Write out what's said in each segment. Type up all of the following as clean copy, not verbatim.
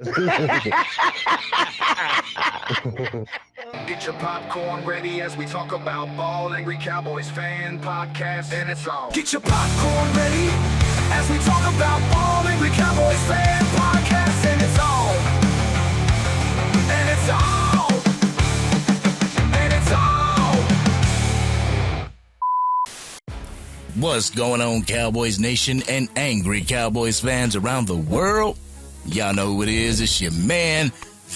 Get your popcorn ready as we talk about ball. Angry Cowboys Fan Podcast, and it's on. Get your popcorn ready as we talk about ball. Angry Cowboys Fan Podcast, and it's on. And it's on. And it's on. What's going on, Cowboys Nation and Angry Cowboys fans around the world? Y'all know who it is. It's your man,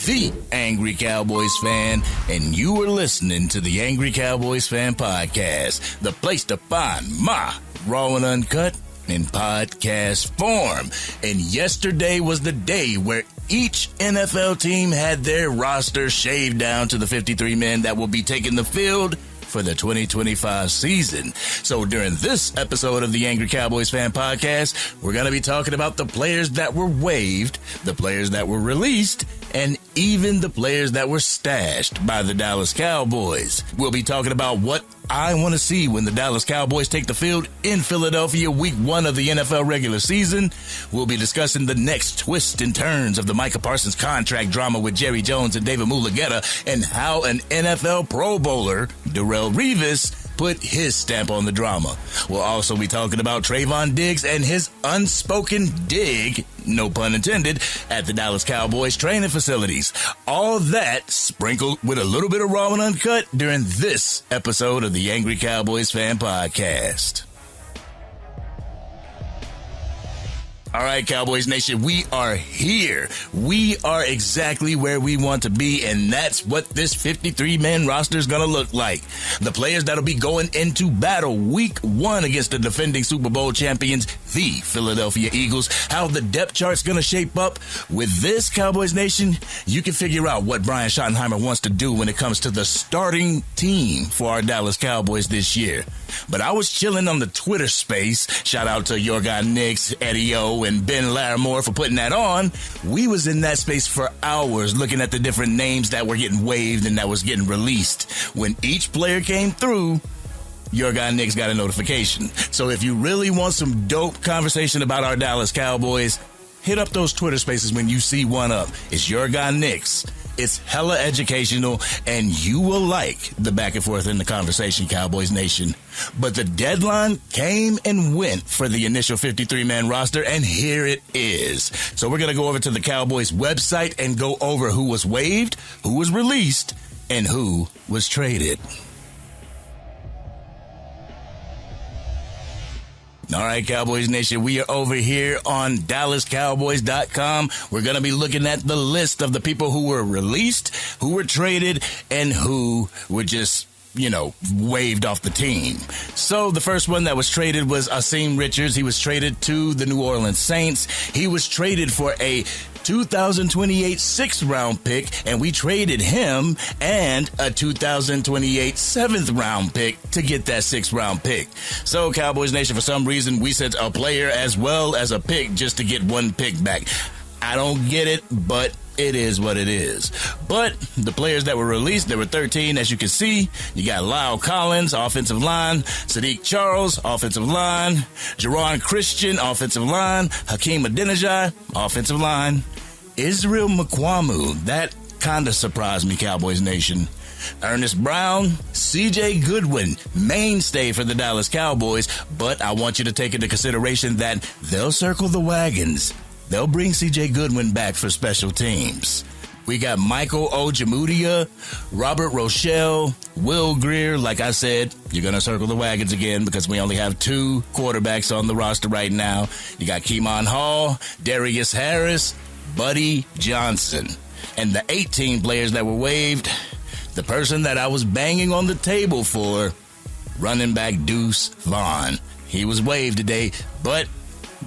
the Angry Cowboys Fan, and you are listening to the Angry Cowboys Fan Podcast, the place to find my raw and uncut in podcast form. And yesterday was the day where each NFL team had their roster shaved down to the 53 men that will be taking the field for the 2025 season. So during this episode of the Angry Cowboys Fan Podcast, we're going to be talking about the players that were waived, the players that were released, and even the players that were stashed by the Dallas Cowboys. We'll be talking about what I want to see when the Dallas Cowboys take the field in Philadelphia week 1 of the NFL regular season. We'll be discussing the next twists and turns of the Micah Parsons contract drama with Jerry Jones and David Mulugheta, and how an NFL Pro Bowler, Darrelle Revis, put his stamp on the drama. We'll also be talking about Trevon Diggs and his unspoken dig, no pun intended, at the Dallas Cowboys training facilities. All that sprinkled with a little bit of raw and uncut during this episode of the Angry Cowboys Fan Podcast. All right, Cowboys Nation, we are here. We are exactly where we want to be, and that's what this 53-man roster is going to look like. The players that'll be going into battle week 1 against the defending Super Bowl champions, the Philadelphia Eagles. How the depth chart's going to shape up. With this, Cowboys Nation, you can figure out what Brian Schottenheimer wants to do when it comes to the starting team for our Dallas Cowboys this year. But I was chilling on the Twitter space. Shout out to your guy Nix, Eddie O, and Ben Larimore for putting that on. We was in that space for hours looking at the different names that were getting waived and that was getting released. When each player came through, your guy Nix got a notification. So if you really want some dope conversation about our Dallas Cowboys, hit up those Twitter spaces when you see one up. It's your guy Nix. It's hella educational, and you will like the back and forth in the conversation, Cowboys Nation. But the deadline came and went for the initial 53-man roster, and here it is. So we're going to go over to the Cowboys website and go over who was waived, who was released, and who was traded. All right, Cowboys Nation, we are over here on DallasCowboys.com. We're going to be looking at the list of the people who were released, who were traded, and who were just, waived off the team. So the first one that was traded was Asim Richards. He was traded to the New Orleans Saints. He was traded for a 2028 6th-round pick, and we traded him and a 2028 7th-round pick to get that 6th-round pick. So, Cowboys Nation, for some reason, we sent a player as well as a pick just to get one pick back. I don't get it, but it is what it is. But the players that were released, there were 13, as you can see. You got Lyle Collins, offensive line. Sadiq Charles, offensive line. Jerron Christian, offensive line. Hakeem Adeniji, offensive line. Israel Mukuamu, that kind of surprised me, Cowboys Nation. Ernest Brown, C.J. Goodwin, mainstay for the Dallas Cowboys. But I want you to take into consideration that they'll circle the wagons. They'll bring C.J. Goodwin back for special teams. We got Michael Ojemudia, Robert Rochelle, Will Greer. Like I said, you're going to circle the wagons again because we only have 2 quarterbacks on the roster right now. You got Keemon Hall, Darius Harris, Buddy Johnson. And the 18 players that were waived, the person that I was banging on the table for, running back Deuce Vaughn. He was waived today, but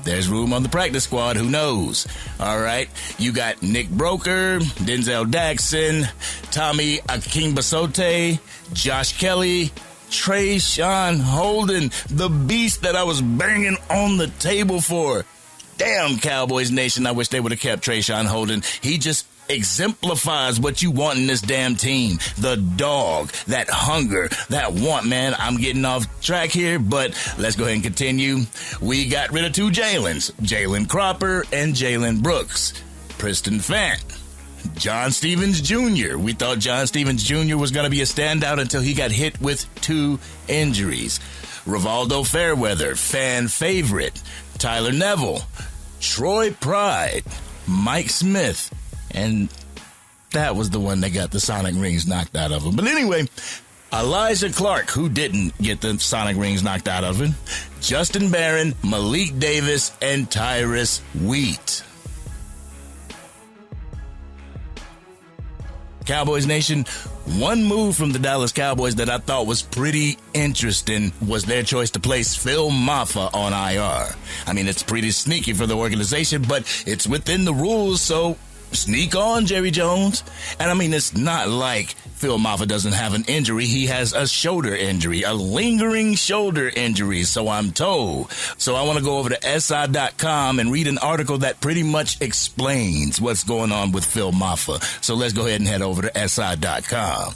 there's room on the practice squad. Who knows? All right. You got Nick Broker, Denzel Daxon, Tommy Akingbasote, Josh Kelly, Trayshawn Holden, the beast that I was banging on the table for. Damn, Cowboys Nation, I wish they would have kept Trayshawn Holden. He just exemplifies what you want in this damn team. The dog, that hunger, that want, man. I'm getting off track here, but let's go ahead and continue. We got rid of two Jalen's, Jalen Cropper and Jalen Brooks. Preston Fant. John Stevens Jr. We thought John Stevens Jr. was going to be a standout until he got hit with 2 injuries. Rivaldo Fairweather, fan favorite. Tyler Neville, Troy Pride, Mike Smith, and that was the one that got the Sonic rings knocked out of him. But anyway, Elijah Clark, who didn't get the Sonic rings knocked out of him, Justin Barron, Malik Davis, and Tyrus Wheat. Cowboys Nation, one move from the Dallas Cowboys that I thought was pretty interesting was their choice to place Phil Mafah on IR. I mean, it's pretty sneaky for the organization, but it's within the rules, so sneak on, Jerry Jones. And I mean, it's not like Phil Mafah doesn't have an injury. He has a shoulder injury, a lingering shoulder injury, so I'm told. So I want to go over to SI.com and read an article that pretty much explains what's going on with Phil Mafah. So let's go ahead and head over to SI.com.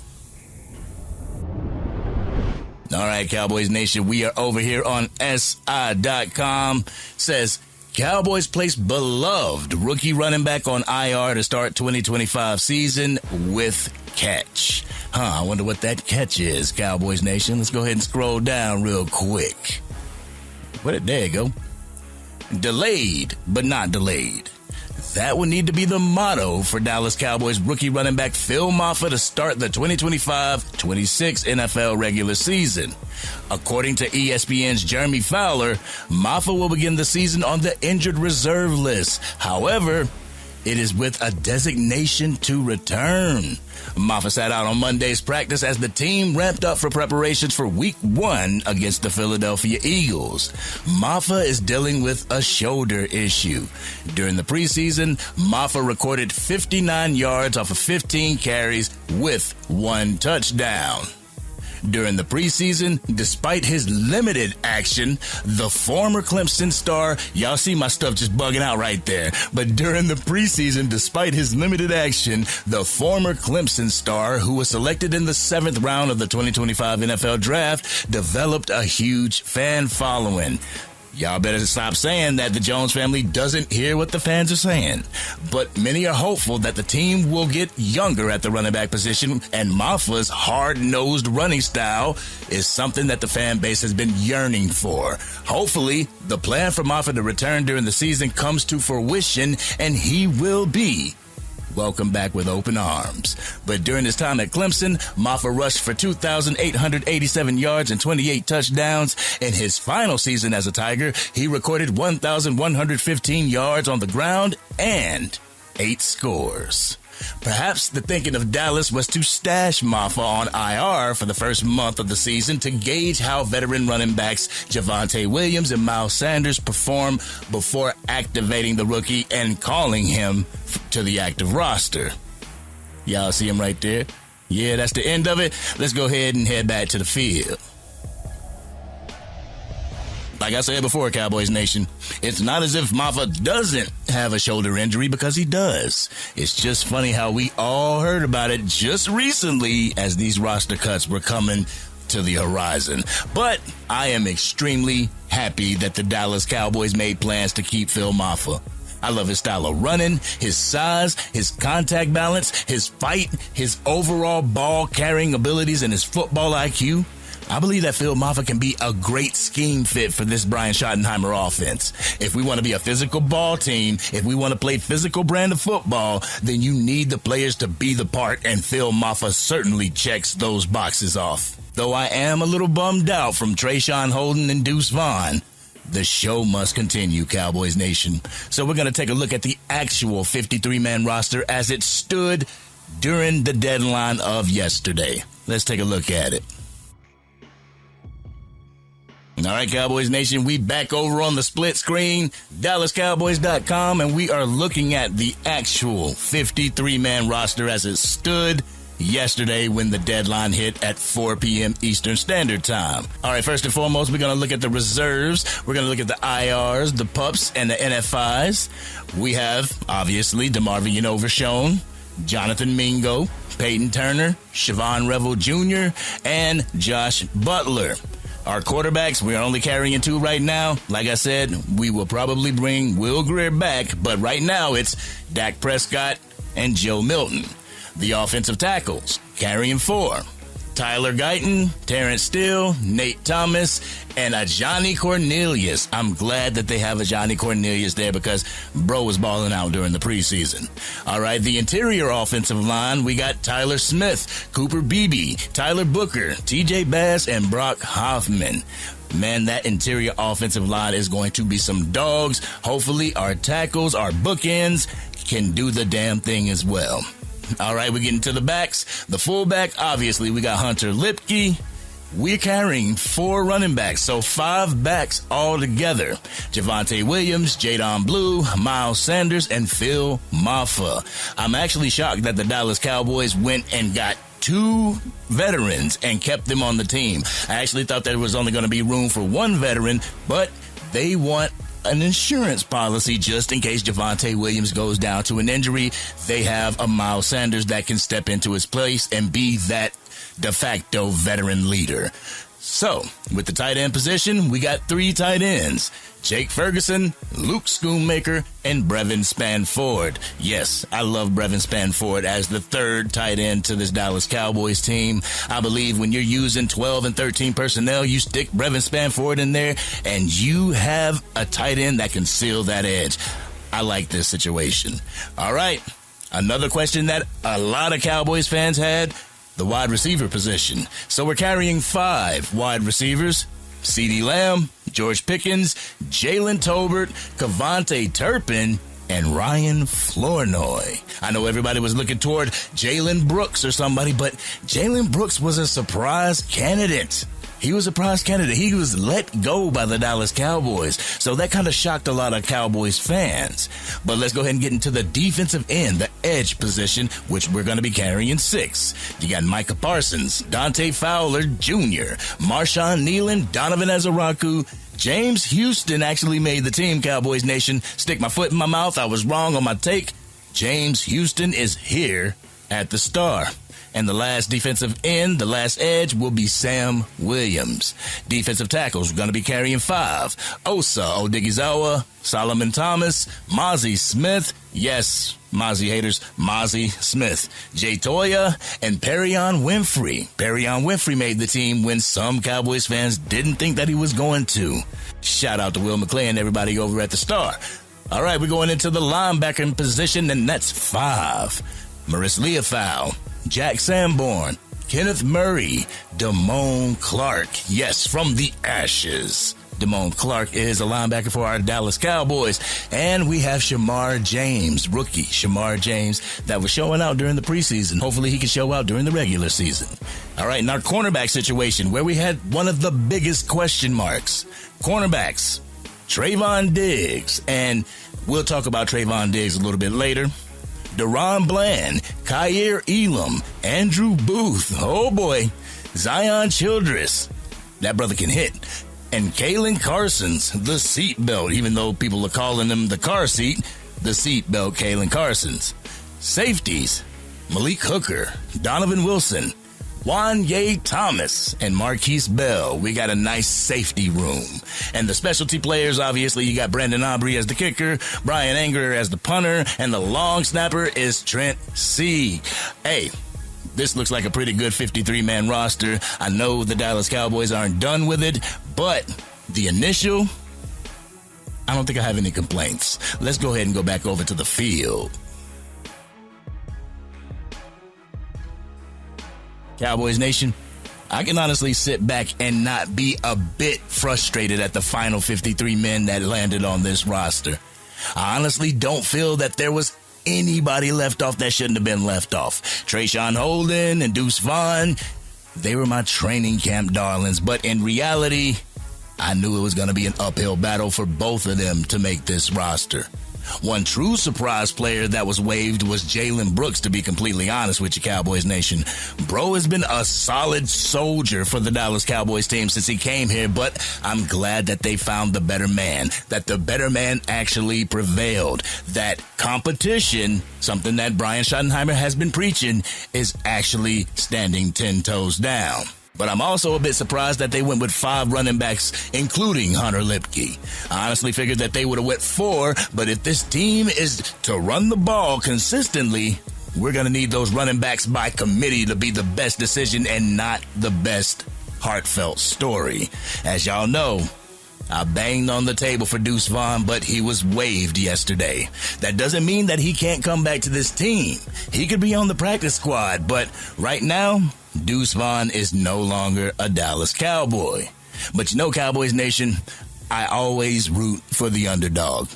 All right, Cowboys Nation, we are over here on SI.com. Says, Cowboys place beloved rookie running back on IR to start 2025 season with catch. I wonder what that catch is, Cowboys Nation. Let's go ahead and scroll down real quick. There you go. Delayed, but not delayed. That would need to be the motto for Dallas Cowboys rookie running back Phil Mafah to start the 2025-26 NFL regular season. According to ESPN's Jeremy Fowler, Mafah will begin the season on the injured reserve list. However, it is with a designation to return. Mafah sat out on Monday's practice as the team ramped up for preparations for Week 1 against the Philadelphia Eagles. Mafah is dealing with a shoulder issue. During the preseason, Mafah recorded 59 yards off of 15 carries with 1 touchdown. During the preseason, despite his limited action, the former Clemson star, y'all see my stuff just bugging out right there, but during the preseason, despite his limited action, the former Clemson star, who was selected in the 7th round of the 2025 NFL Draft, developed a huge fan following. Y'all better stop saying that the Jones family doesn't hear what the fans are saying. But many are hopeful that the team will get younger at the running back position, and Mafah's hard-nosed running style is something that the fan base has been yearning for. Hopefully, the plan for Mafah to return during the season comes to fruition, and he will be welcome back with open arms. But during his time at Clemson, Mafah rushed for 2,887 yards and 28 touchdowns. In his final season as a Tiger, he recorded 1,115 yards on the ground and 8 scores. Perhaps the thinking of Dallas was to stash Mafah on IR for the first month of the season to gauge how veteran running backs Javonte Williams and Miles Sanders perform before activating the rookie and calling him to the active roster. Y'all see him right there? Yeah, that's the end of it. Let's go ahead and head back to the field. Like I said before, Cowboys Nation, it's not as if Mafah doesn't have a shoulder injury, because he does. It's just funny how we all heard about it just recently as these roster cuts were coming to the horizon. But I am extremely happy that the Dallas Cowboys made plans to keep Phil Mafah. I love his style of running, his size, his contact balance, his fight, his overall ball carrying abilities, and his football IQ. I believe that Phil Mafah can be a great scheme fit for this Brian Schottenheimer offense. If we want to be a physical ball team, if we want to play physical brand of football, then you need the players to be the part, and Phil Mafah certainly checks those boxes off. Though I am a little bummed out from Trayshawn Holden and Deuce Vaughn, the show must continue, Cowboys Nation. So we're going to take a look at the actual 53-man roster as it stood during the deadline of yesterday. Let's take a look at it. All right, Cowboys Nation, we back over on the split screen, DallasCowboys.com, and we are looking at the actual 53-man roster as it stood yesterday when the deadline hit at 4 p.m. Eastern Standard Time. All right, first and foremost, we're going to look at the reserves. We're going to look at the IRs, the PUPs, and the NFIs. We have, obviously, DeMarvion Overshown, Jonathan Mingo, Peyton Turner, Siobhan Revel Jr., and Josh Butler. Our quarterbacks, we are only carrying 2 right now. Like I said, we will probably bring Will Grier back, but right now it's Dak Prescott and Joe Milton. The offensive tackles, carrying 4. Tyler Guyton, Terrence Steele, Nate Thomas, and a Johnny Cornelius. I'm glad that they have a Johnny Cornelius there because bro was balling out during the preseason. All right, the interior offensive line, we got Tyler Smith, Cooper Beebe, Tyler Booker, TJ Bass, and Brock Hoffman. Man, that interior offensive line is going to be some dogs. Hopefully our tackles, our bookends, can do the damn thing as well. All right, we're getting to the backs. The fullback, obviously, we got Hunter Lipke. We're carrying 4 running backs, so 5 backs all together. Javonte Williams, Jadon Blue, Miles Sanders, and Phil Maffa. I'm actually shocked that the Dallas Cowboys went and got 2 veterans and kept them on the team. I actually thought there was only going to be room for 1 veteran, but they want an insurance policy just in case Javonte Williams goes down to an injury. They have a Miles Sanders that can step into his place and be that de facto veteran leader. So, with the tight end position, we got 3 tight ends. Jake Ferguson, Luke Schoonmaker, and Brevin Spanford. Yes, I love Brevin Spanford as the 3rd tight end to this Dallas Cowboys team. I believe when you're using 12 and 13 personnel, you stick Brevin Spanford in there, and you have a tight end that can seal that edge. I like this situation. All right, another question that a lot of Cowboys fans had, the wide receiver position. So we're carrying 5 wide receivers. CeeDee Lamb, George Pickens, Jalen Tolbert, Kevontae Turpin, and Ryan Flournoy. I know everybody was looking toward Jalen Brooks or somebody, but Jalen Brooks was a surprise candidate. He was a prize candidate. He was let go by the Dallas Cowboys. So that kind of shocked a lot of Cowboys fans. But let's go ahead and get into the defensive end, the edge position, which we're going to be carrying 6. You got Micah Parsons, Dante Fowler Jr., Marshawn Nealon, Donovan Azaraku. James Houston actually made the team, Cowboys Nation. Stick my foot in my mouth. I was wrong on my take. James Houston is here at the Star. And the last defensive end, the last edge, will be Sam Williams. Defensive tackles, we're going to be carrying 5. Osa Odighizuwa, Solomon Thomas, Mozzie Smith, yes, Mozzie haters, Mozzie Smith, Jay Toya, and Perion Winfrey. Perion Winfrey made the team when some Cowboys fans didn't think that he was going to. Shout out to Will McClay and everybody over at the Star. All right, we're going into the linebacker position, and that's 5. Maurice Leofau, Jack Sanborn, Kenneth Murray, Damone Clark. Yes, from the ashes. Damone Clark is a linebacker for our Dallas Cowboys. And we have Shamar James, rookie Shamar James, that was showing out during the preseason. Hopefully he can show out during the regular season. All right, in our cornerback situation, where we had one of the biggest question marks. Cornerbacks, Trevon Diggs, and we'll talk about Trevon Diggs a little bit later. Deron Bland, Kyer Elam, Andrew Booth, oh boy, Zion Childress, that brother can hit, and Kalen Carson's the seatbelt, even though people are calling him the car seat, the seatbelt Kalen Carson's. Safeties, Malik Hooker, Donovan Wilson, Wanye Thomas, and Marquise Bell. We got a nice safety room. And the specialty players, obviously, you got Brandon Aubrey as the kicker, Brian Anger as the punter, and the long snapper is Trent C. Hey, this looks like a pretty good 53-man roster. I know the Dallas Cowboys aren't done with it, but the initial, I don't think I have any complaints. Let's go ahead and go back over to the field. Cowboys Nation, I can honestly sit back and not be a bit frustrated at the final 53 men that landed on this roster. I honestly don't feel that there was anybody left off that shouldn't have been left off. Trayshawn Holden and Deuce Vaughn, they were my training camp darlings, but in reality, I knew it was going to be an uphill battle for both of them to make this roster. One true surprise player that was waived was Jalen Brooks, to be completely honest with you, Cowboys Nation. Bro has been a solid soldier for the Dallas Cowboys team since he came here, but I'm glad that they found the better man, that the better man actually prevailed, that competition, something that Brian Schottenheimer has been preaching, is actually standing 10 toes down. But I'm also a bit surprised that they went with 5 running backs, including Hunter Lipke. I honestly figured that they would have went 4, but if this team is to run the ball consistently, we're going to need those running backs by committee to be the best decision and not the best heartfelt story. As y'all know, I banged on the table for Deuce Vaughn, but he was waived yesterday. That doesn't mean that he can't come back to this team. He could be on the practice squad, but right now, Deuce Vaughn is no longer a Dallas Cowboy. But you know, Cowboys Nation, I always root for the underdog.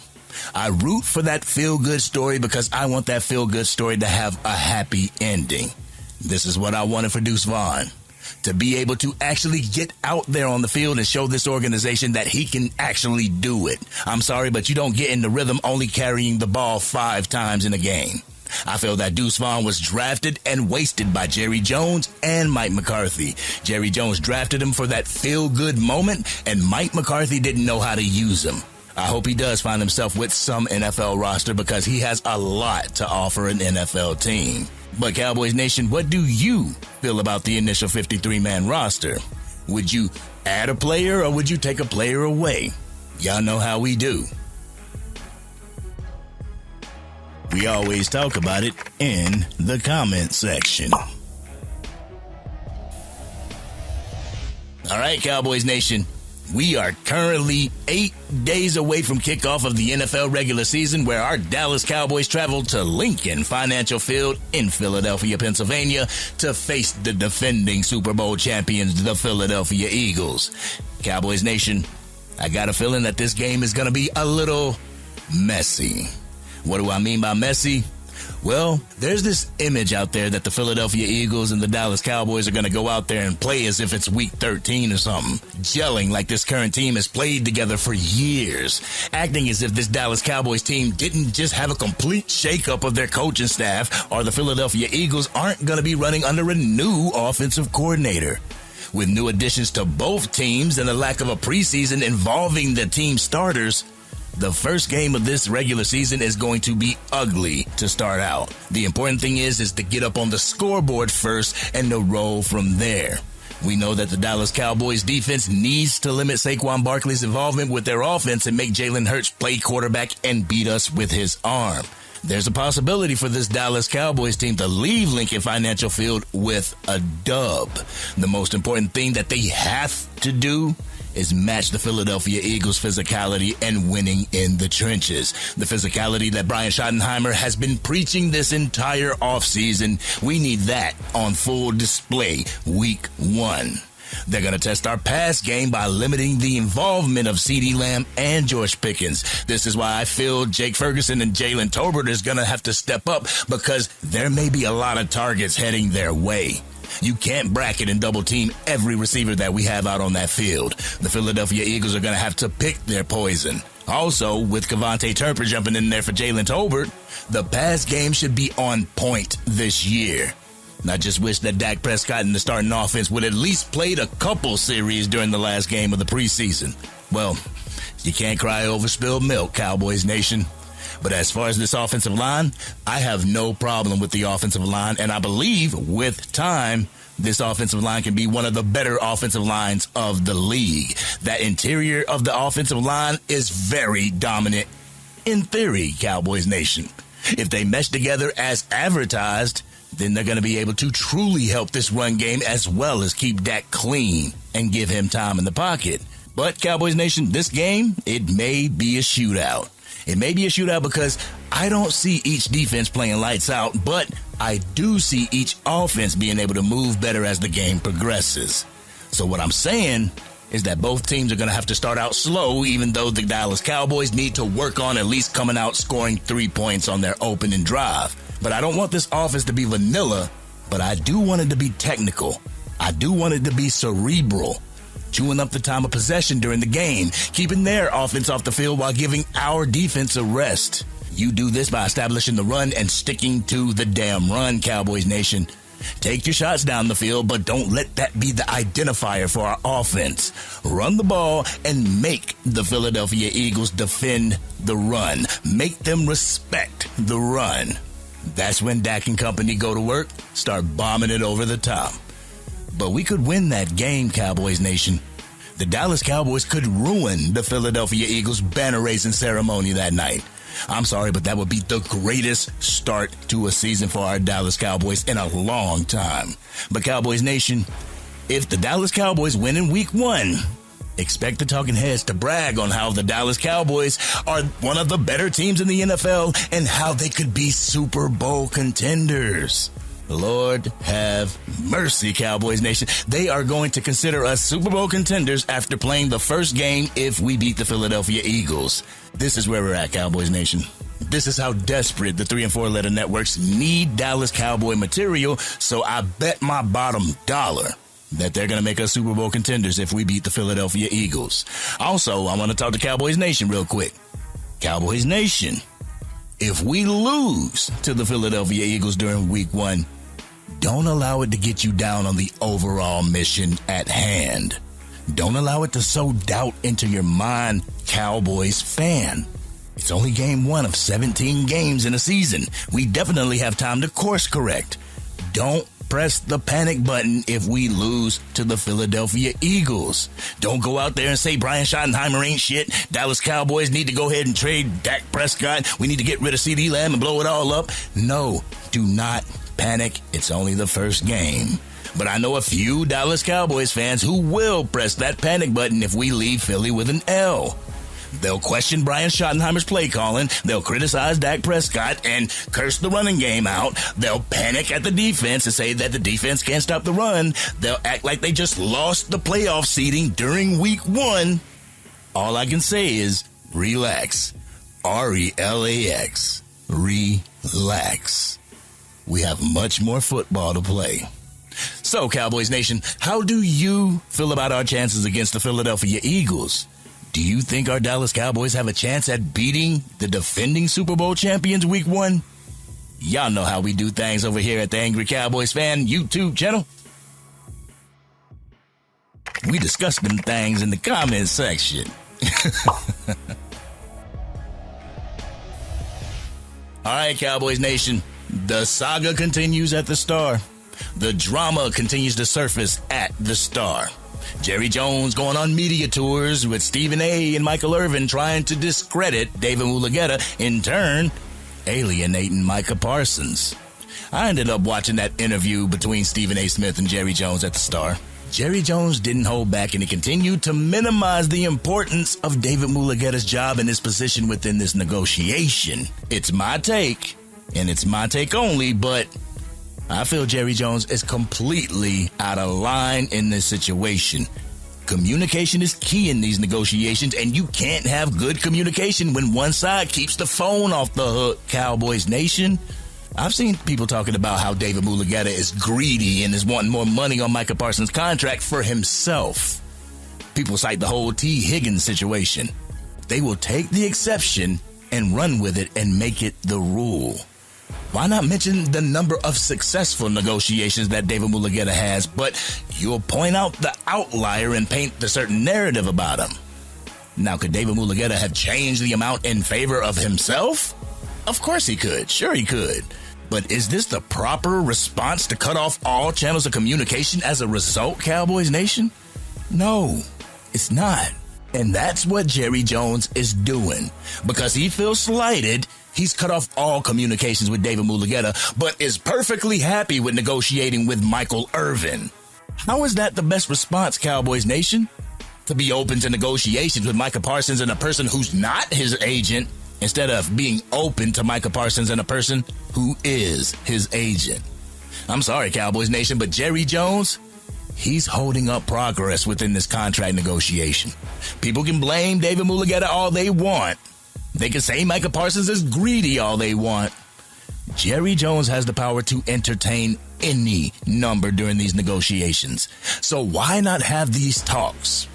I root for that feel-good story because I want that feel-good story to have a happy ending. This is what I wanted for Deuce Vaughn. To be able to actually get out there on the field and show this organization that he can actually do it. I'm sorry, but you don't get in the rhythm only carrying the ball 5 times in a game. I feel that Deuce Vaughn was drafted and wasted by Jerry Jones and Mike McCarthy. Jerry Jones drafted him for that feel-good moment, and Mike McCarthy didn't know how to use him. I hope he does find himself with some NFL roster because he has a lot to offer an NFL team. But Cowboys Nation, what do you feel about the initial 53-man roster? Would you add a player or would you take a player away? Y'all know how we do. We always talk about it in the comment section. All right, Cowboys Nation. We are currently 8 days away from kickoff of the NFL regular season, where our Dallas Cowboys travel to Lincoln Financial Field in Philadelphia, Pennsylvania, to face the defending Super Bowl champions, the Philadelphia Eagles. Cowboys Nation, I got a feeling that this game is going to be a little messy. What do I mean by messy? Well, there's this image out there that the Philadelphia Eagles and the Dallas Cowboys are going to go out there and play as if it's week 13 or something, gelling like this current team has played together for years, acting as if this Dallas Cowboys team didn't just have a complete shakeup of their coaching staff, or the Philadelphia Eagles aren't going to be running under a new offensive coordinator. With new additions to both teams and a lack of a preseason involving the team starters, the first game of this regular season is going to be ugly to start out. The important thing is to get up on the scoreboard first and to roll from there. We know that the Dallas Cowboys defense needs to limit Saquon Barkley's involvement with their offense and make Jalen Hurts play quarterback and beat us with his arm. There's a possibility for this Dallas Cowboys team to leave Lincoln Financial Field with a dub. The most important thing that they have to do is match the Philadelphia Eagles' physicality and winning in the trenches. The physicality that Brian Schottenheimer has been preaching this entire offseason. We need that on full display week 1. They're going to test our pass game by limiting the involvement of CeeDee Lamb and George Pickens. This is why I feel Jake Ferguson and Jalen Tolbert is going to have to step up, because there may be a lot of targets heading their way. You can't bracket and double team every receiver that we have out on that field. The Philadelphia Eagles are going to have to pick their poison. Also, with Kevontae Turpin jumping in there for Jalen Tolbert, the pass game should be on point this year. And I just wish that Dak Prescott and the starting offense would at least played a couple series during the last game of the preseason. Well, you can't cry over spilled milk, Cowboys Nation. But as far as this offensive line, I have no problem with the offensive line, and I believe with time, this offensive line can be one of the better offensive lines of the league. That interior of the offensive line is very dominant in theory, Cowboys Nation. If they mesh together as advertised, then they're going to be able to truly help this run game as well as keep Dak clean and give him time in the pocket. But Cowboys Nation, this game, it may be a shootout. It may be a shootout because I don't see each defense playing lights out, but I do see each offense being able to move better as the game progresses. So what I'm saying is that both teams are going to have to start out slow, even though the Dallas Cowboys need to work on at least coming out scoring 3 points on their opening drive. But I don't want this offense to be vanilla, but I do want it to be technical. I do want it to be cerebral, chewing up the time of possession during the game, keeping their offense off the field while giving our defense a rest. You do this by establishing the run and sticking to the damn run, Cowboys Nation. Take your shots down the field, but don't let that be the identifier for our offense. Run the ball and make the Philadelphia Eagles defend the run. Make them respect the run. That's when Dak and company go to work, start bombing it over the top. But we could win that game, Cowboys Nation. The Dallas Cowboys could ruin the Philadelphia Eagles banner-raising ceremony that night. I'm sorry, but that would be the greatest start to a season for our Dallas Cowboys in a long time. But Cowboys Nation, if the Dallas Cowboys win in week 1, expect the talking heads to brag on how the Dallas Cowboys are one of the better teams in the NFL and how they could be Super Bowl contenders. Lord have mercy, Cowboys Nation. They are going to consider us Super Bowl contenders after playing the first game if we beat the Philadelphia Eagles. This is where we're at, Cowboys Nation. This is how desperate the 3 and 4 letter networks need Dallas Cowboy material, so I bet my bottom dollar that they're going to make us Super Bowl contenders if we beat the Philadelphia Eagles. Also, I want to talk to Cowboys Nation real quick. Cowboys Nation, if we lose to the Philadelphia Eagles during week 1, don't allow it to get you down on the overall mission at hand. Don't allow it to sow doubt into your mind, Cowboys fan. It's only game 1 of 17 games in a season. We definitely have time to course correct. Don't press the panic button if we lose to the Philadelphia Eagles. Don't go out there and say Brian Schottenheimer ain't shit. Dallas Cowboys need to go ahead and trade Dak Prescott. We need to get rid of CeeDee Lamb and blow it all up. No, do not panic. It's only the first game. But I know a few Dallas Cowboys fans who will press that panic button if we leave Philly with an L. They'll question Brian Schottenheimer's play calling. They'll criticize Dak Prescott and curse the running game out. They'll panic at the defense and say that the defense can't stop the run. They'll act like they just lost the playoff seeding during week 1. All I can say is relax. RELAX. Relax. We have much more football to play. So, Cowboys Nation, how do you feel about our chances against the Philadelphia Eagles? Do you think our Dallas Cowboys have a chance at beating the defending Super Bowl champions week 1? Y'all know how we do things over here at the Angry Cowboys Fan YouTube channel. We discuss them things in the comments section. All right, Cowboys Nation. The saga continues at the Star. The drama continues to surface at the Star. Jerry Jones going on media tours with Stephen A. and Michael Irvin trying to discredit David Mulugheta, in turn alienating Micah Parsons. I ended up watching that interview between Stephen A. Smith and Jerry Jones at the Star. Jerry Jones didn't hold back, and he continued to minimize the importance of David Mulugheta's job and his position within this negotiation. It's my take, and it's my take only, but I feel Jerry Jones is completely out of line in this situation. Communication is key in these negotiations, and you can't have good communication when one side keeps the phone off the hook, Cowboys Nation. I've seen people talking about how David Mulugheta is greedy and is wanting more money on Micah Parsons' contract for himself. People cite the whole T. Higgins situation. They will take the exception and run with it and make it the rule. Why not mention the number of successful negotiations that David Mulugheta has, but you'll point out the outlier and paint the certain narrative about him? Now, could David Mulugheta have changed the amount in favor of himself? Of course he could. Sure he could. But is this the proper response to cut off all channels of communication as a result, Cowboys Nation? No, it's not. And that's what Jerry Jones is doing. Because he feels slighted, he's cut off all communications with David Mulugheta, but is perfectly happy with negotiating with Michael Irvin. How is that the best response, Cowboys Nation? To be open to negotiations with Micah Parsons and a person who's not his agent, instead of being open to Micah Parsons and a person who is his agent. I'm sorry, Cowboys Nation, but Jerry Jones, he's holding up progress within this contract negotiation. People can blame David Mulugheta all they want. They can say Micah Parsons is greedy all they want. Jerry Jones has the power to entertain any number during these negotiations. So why not have these talks?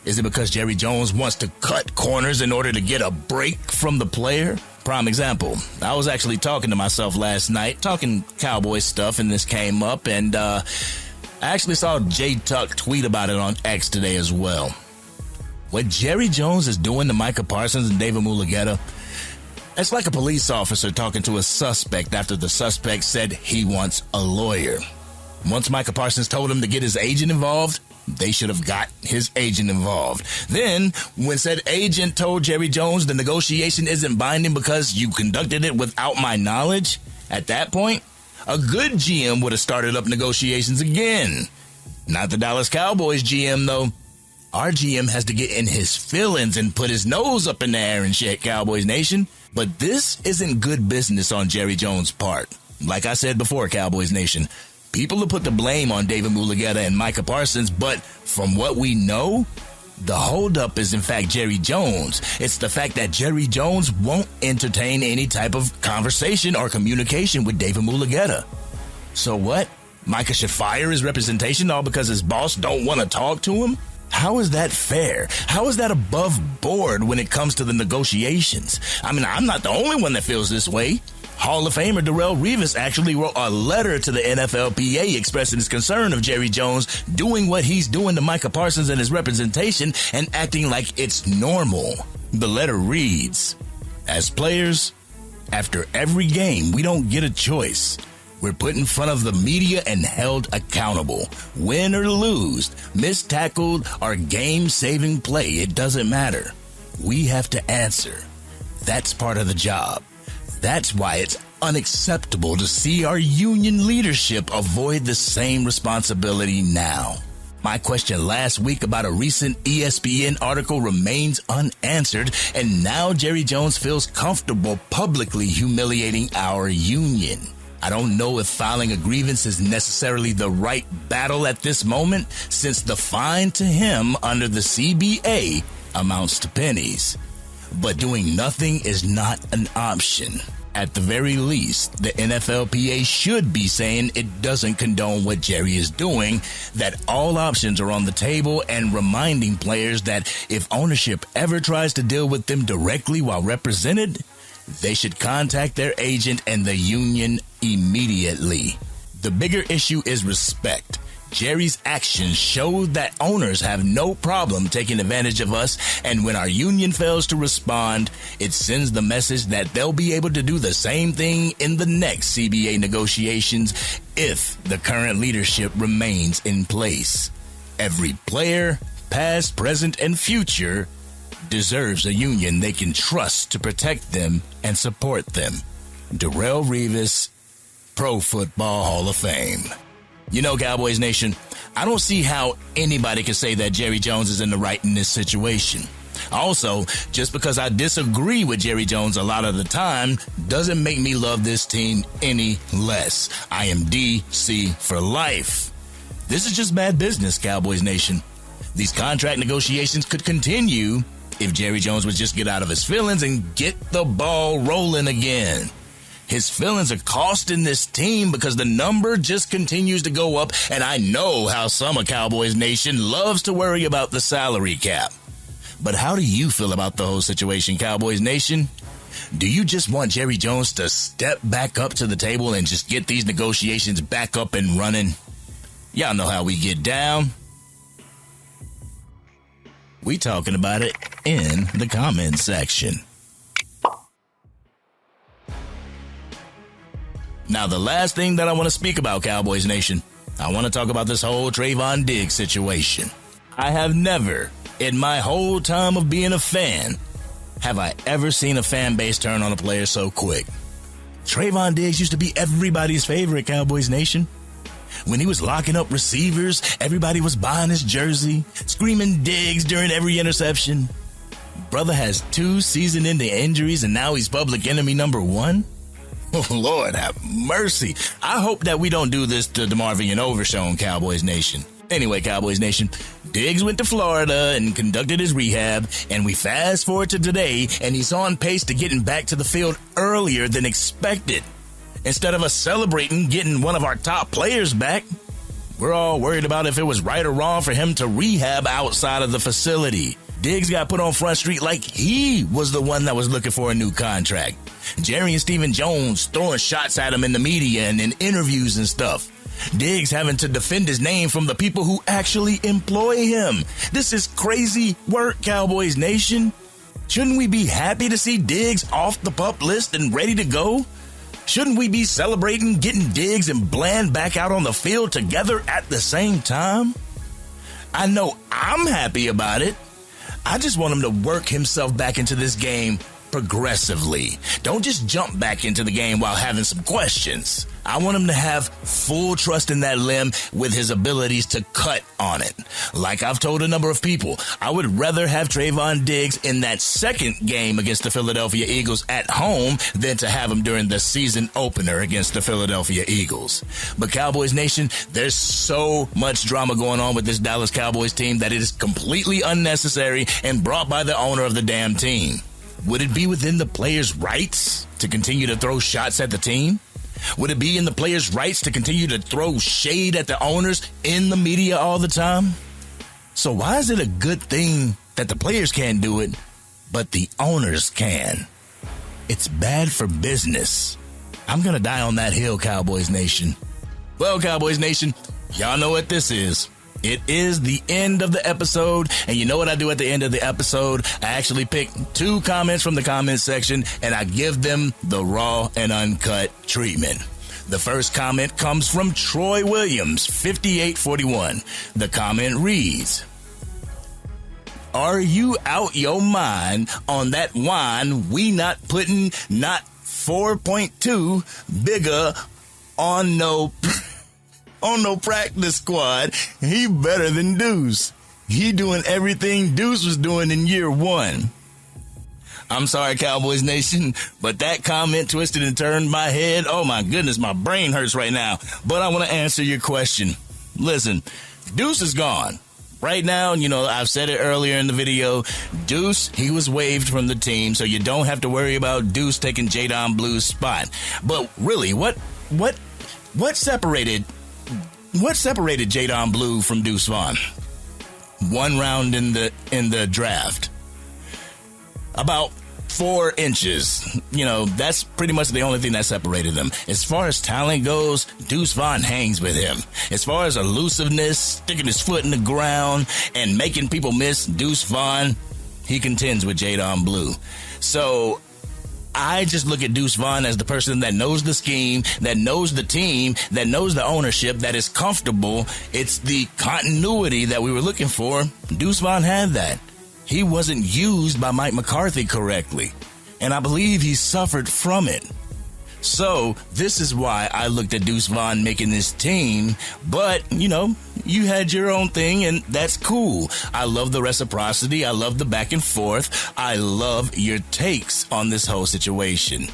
Is it because Jerry Jones wants to cut corners in order to get a break from the player? Prime example, I was actually talking to myself last night, talking Cowboy stuff, and this came up, and I actually saw Jay Tuck tweet about it on X today as well. What Jerry Jones is doing to Micah Parsons and David Mulugheta, it's like a police officer talking to a suspect after the suspect said he wants a lawyer. Once Micah Parsons told him to get his agent involved, they should have got his agent involved. Then, when said agent told Jerry Jones the negotiation isn't binding because you conducted it without my knowledge, at that point, a good GM would have started up negotiations again. Not the Dallas Cowboys GM, though. Our GM has to get in his feelings and put his nose up in the air and shit, Cowboys Nation. But this isn't good business on Jerry Jones' part. Like I said before, Cowboys Nation, people have put the blame on David Mulugheta and Micah Parsons, but from what we know, the holdup is in fact Jerry Jones. It's the fact that Jerry Jones won't entertain any type of conversation or communication with David Mulugheta. So what? Micah should fire his representation all because his boss don't want to talk to him? How is that fair? How is that above board when it comes to the negotiations? I mean, I'm not the only one that feels this way. Hall of Famer Darrelle Revis actually wrote a letter to the NFLPA expressing his concern of Jerry Jones doing what he's doing to Micah Parsons and his representation and acting like it's normal. The letter reads, "As players, after every game, we don't get a choice. We're put in front of the media and held accountable. Win or lose, missed tackled, or game-saving play, it doesn't matter. We have to answer. That's part of the job. That's why it's unacceptable to see our union leadership avoid the same responsibility now." My question last week about a recent ESPN article remains unanswered, and now Jerry Jones feels comfortable publicly humiliating our union. I don't know if filing a grievance is necessarily the right battle at this moment, since the fine to him under the CBA amounts to pennies. But doing nothing is not an option. At the very least, the NFLPA should be saying it doesn't condone what Jerry is doing, that all options are on the table, and reminding players that if ownership ever tries to deal with them directly while represented, they should contact their agent and the union immediately. The bigger issue is respect. Jerry's actions show that owners have no problem taking advantage of us, and when our union fails to respond, it sends the message that they'll be able to do the same thing in the next CBA negotiations if the current leadership remains in place. Every player, past, present, and future, deserves a union they can trust to protect them and support them. Darrelle Revis, Pro Football Hall of Fame. You know, Cowboys Nation, I don't see how anybody can say that Jerry Jones is in the right in this situation. Also, just because I disagree with Jerry Jones a lot of the time doesn't make me love this team any less. I am DC for life. This is just bad business, Cowboys Nation. These contract negotiations could continue if Jerry Jones would just get out of his feelings and get the ball rolling again. His feelings are costing this team because the number just continues to go up, and I know how some of Cowboys Nation loves to worry about the salary cap. But how do you feel about the whole situation, Cowboys Nation? Do you just want Jerry Jones to step back up to the table and just get these negotiations back up and running? Y'all know how we get down. We talking about it in the comments section. Now, the last thing that I want to speak about, Cowboys Nation, I want to talk about this whole Trevon Diggs situation. I have never, in my whole time of being a fan, have I ever seen a fan base turn on a player so quick. Trevon Diggs used to be everybody's favorite, Cowboys Nation. When he was locking up receivers, everybody was buying his jersey, screaming Diggs during every interception. Brother has 2 season-ending injuries, and now he's public enemy number 1? Oh, Lord have mercy. I hope that we don't do this to DeMarvin and Overshown, Cowboys Nation. Anyway, Cowboys Nation, Diggs went to Florida and conducted his rehab, and we fast forward to today, and he's on pace to getting back to the field earlier than expected. Instead of us celebrating getting one of our top players back, we're all worried about if it was right or wrong for him to rehab outside of the facility. Diggs got put on Front Street like he was the one that was looking for a new contract. Jerry and Stephen Jones throwing shots at him in the media and in interviews and stuff. Diggs having to defend his name from the people who actually employ him. This is crazy work, Cowboys Nation. Shouldn't we be happy to see Diggs off the PUP list and ready to go? Shouldn't we be celebrating getting Diggs and Bland back out on the field together at the same time? I know I'm happy about it. I just want him to work himself back into this game progressively. Don't just jump back into the game while having some questions. I want him to have full trust in that limb with his abilities to cut on it. Like I've told a number of people, I would rather have Trevon Diggs in that second game against the Philadelphia Eagles at home than to have him during the season opener against the Philadelphia Eagles. But Cowboys Nation, there's so much drama going on with this Dallas Cowboys team that it is completely unnecessary and brought by the owner of the damn team. Would it be within the players' rights to continue to throw shots at the team? Would it be in the players' rights to continue to throw shade at the owners in the media all the time? So why is it a good thing that the players can't do it, but the owners can? It's bad for business. I'm going to die on that hill, Cowboys Nation. Well, Cowboys Nation, y'all know what this is. It is the end of the episode, and you know what I do at the end of the episode? I actually pick 2 comments from the comment section, and I give them the raw and uncut treatment. The first comment comes from Troy Williams, 5841. The comment reads, "Are you out your mind on that wine we not putting not 4.2 bigger on no practice squad? He better than Deuce. He doing everything Deuce was doing in year 1. I'm sorry, Cowboys Nation, but that comment twisted and turned my head. Oh my goodness, my brain hurts right now. But I want to answer your question. Listen, Deuce is gone. Right now, I've said it earlier in the video, Deuce, he was waived from the team, so you don't have to worry about Deuce taking Jadon Blue's spot. But really, what separated Jadon Blue from Deuce Vaughn? 1 round in the draft. About 4 inches. That's pretty much the only thing that separated them. As far as talent goes, Deuce Vaughn hangs with him. As far as elusiveness, sticking his foot in the ground, and making people miss, Deuce Vaughn, he contends with Jadon Blue. So I just look at Deuce Vaughn as the person that knows the scheme, that knows the team, that knows the ownership, that is comfortable. It's the continuity that we were looking for. Deuce Vaughn had that. He wasn't used by Mike McCarthy correctly, and I believe he suffered from it. So this is why I looked at Deuce Vaughn making this team. But, you had your own thing, and that's cool. I love the reciprocity. I love the back and forth. I love your takes on this whole situation.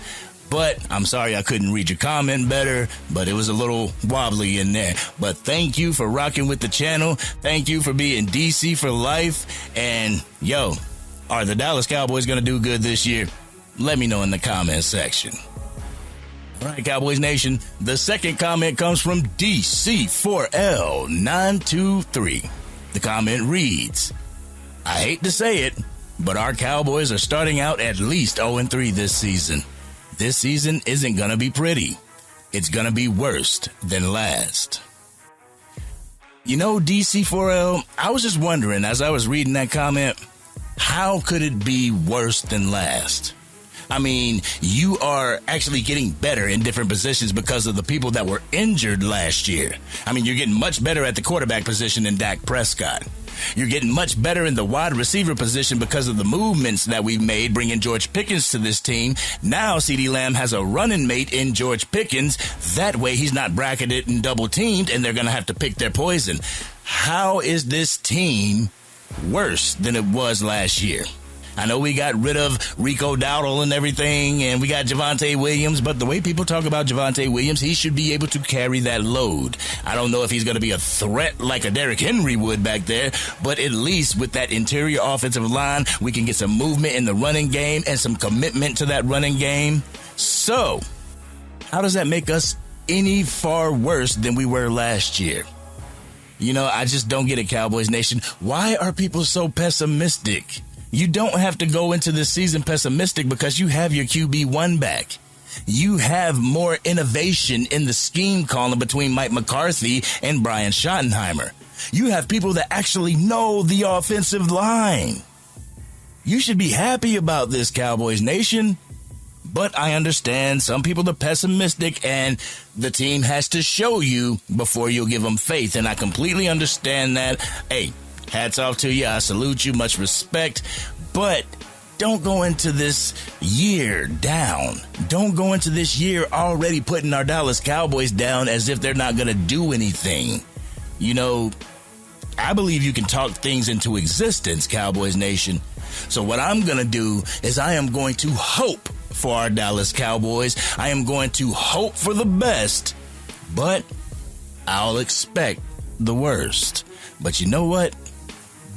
But I'm sorry I couldn't read your comment better, but it was a little wobbly in there. But thank you for rocking with the channel. Thank you for being DC for life. And, are the Dallas Cowboys going to do good this year? Let me know in the comment section. All right, Cowboys Nation, the second comment comes from DC4L923. The comment reads, "I hate to say it, but our Cowboys are starting out at least 0-3 this season. This season isn't going to be pretty. It's going to be worse than last." DC4L, I was just wondering as I was reading that comment, how could it be worse than last? I mean, you are actually getting better in different positions because of the people that were injured last year. I mean, you're getting much better at the quarterback position in Dak Prescott. You're getting much better in the wide receiver position because of the movements that we've made, bringing George Pickens to this team. Now CeeDee Lamb has a running mate in George Pickens. That way he's not bracketed and double teamed, and they're going to have to pick their poison. How is this team worse than it was last year? I know we got rid of Rico Dowdle and everything, and we got Javonte Williams, but the way people talk about Javonte Williams, he should be able to carry that load. I don't know if he's going to be a threat like a Derrick Henry would back there, but at least with that interior offensive line, we can get some movement in the running game and some commitment to that running game. So, how does that make us any far worse than we were last year? I just don't get it, Cowboys Nation. Why are people so pessimistic? You don't have to go into this season pessimistic because you have your QB1 back. You have more innovation in the scheme calling between Mike McCarthy and Brian Schottenheimer. You have people that actually know the offensive line. You should be happy about this, Cowboys Nation. But I understand some people are pessimistic and the team has to show you before you'll give them faith. And I completely understand that. Hey, hats off to you. I salute you. Much respect. But don't go into this year down. Don't go into this year already putting our Dallas Cowboys down as if they're not going to do anything. You know, I believe you can talk things into existence, Cowboys Nation. So what I'm going to do is I am going to hope for our Dallas Cowboys. I am going to hope for the best, but I'll expect the worst. But you know what?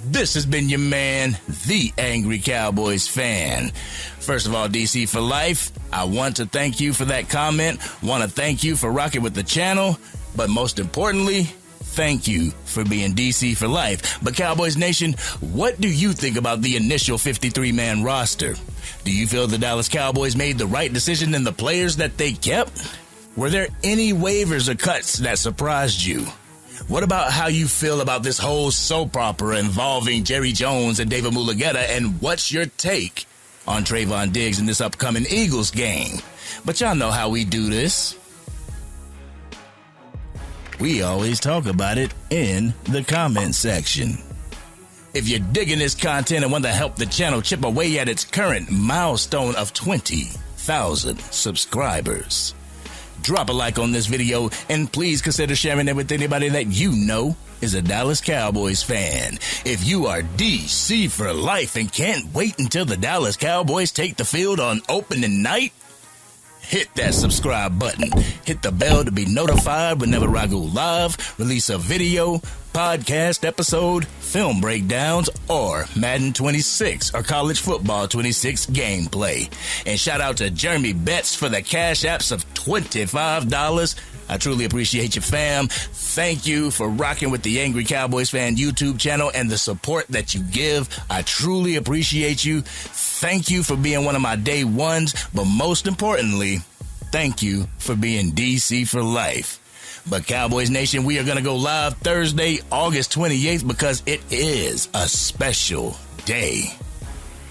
This has been your man, the Angry Cowboys fan. First of all, DC for life, I want to thank you for that comment. Want to thank you for rocking with the channel. But most importantly, thank you for being DC for life. But Cowboys Nation, what do you think about the initial 53-man roster? Do you feel the Dallas Cowboys made the right decision in the players that they kept? Were there any waivers or cuts that surprised you? What about how you feel about this whole soap opera involving Jerry Jones and David Mulugheta, and what's your take on Trevon Diggs in this upcoming Eagles game? But y'all know how we do this. We always talk about it in the comment section. If you're digging this content and want to help the channel chip away at its current milestone of 20,000 subscribers, drop a like on this video and please consider sharing it with anybody that you know is a Dallas Cowboys fan. If you are DC for life and can't wait until the Dallas Cowboys take the field on opening night, hit that subscribe button. Hit the bell to be notified whenever I go live, release a video, podcast episode, film breakdowns, or Madden 26 or College Football 26 gameplay. And shout out to Jeremy Betts for the cash apps of $25. I truly appreciate you, fam. Thank you for rocking with the Angry Cowboys Fan YouTube channel and the support that you give. I truly appreciate you. Thank you for being one of my day ones, but most importantly, thank you for being DC for life. But Cowboys Nation, we are going to go live Thursday, August 28th, because it is a special day.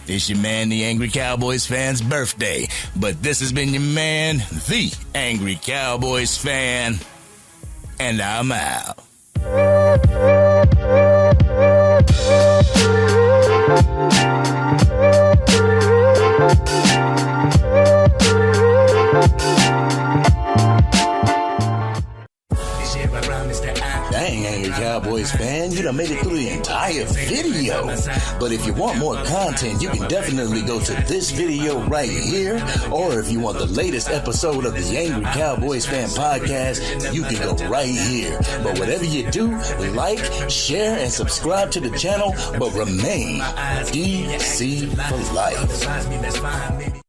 It's your man, the Angry Cowboys fan's birthday. But this has been your man, the Angry Cowboys fan, and I'm out. Dang, Angry Cowboys fan, you done made it through the entire video. But if you want more content, you can definitely go to this video right here. Or if you want the latest episode of the Angry Cowboys Fan Podcast, you can go right here. But whatever you do, like, share, and subscribe to the channel, but remain DC for life.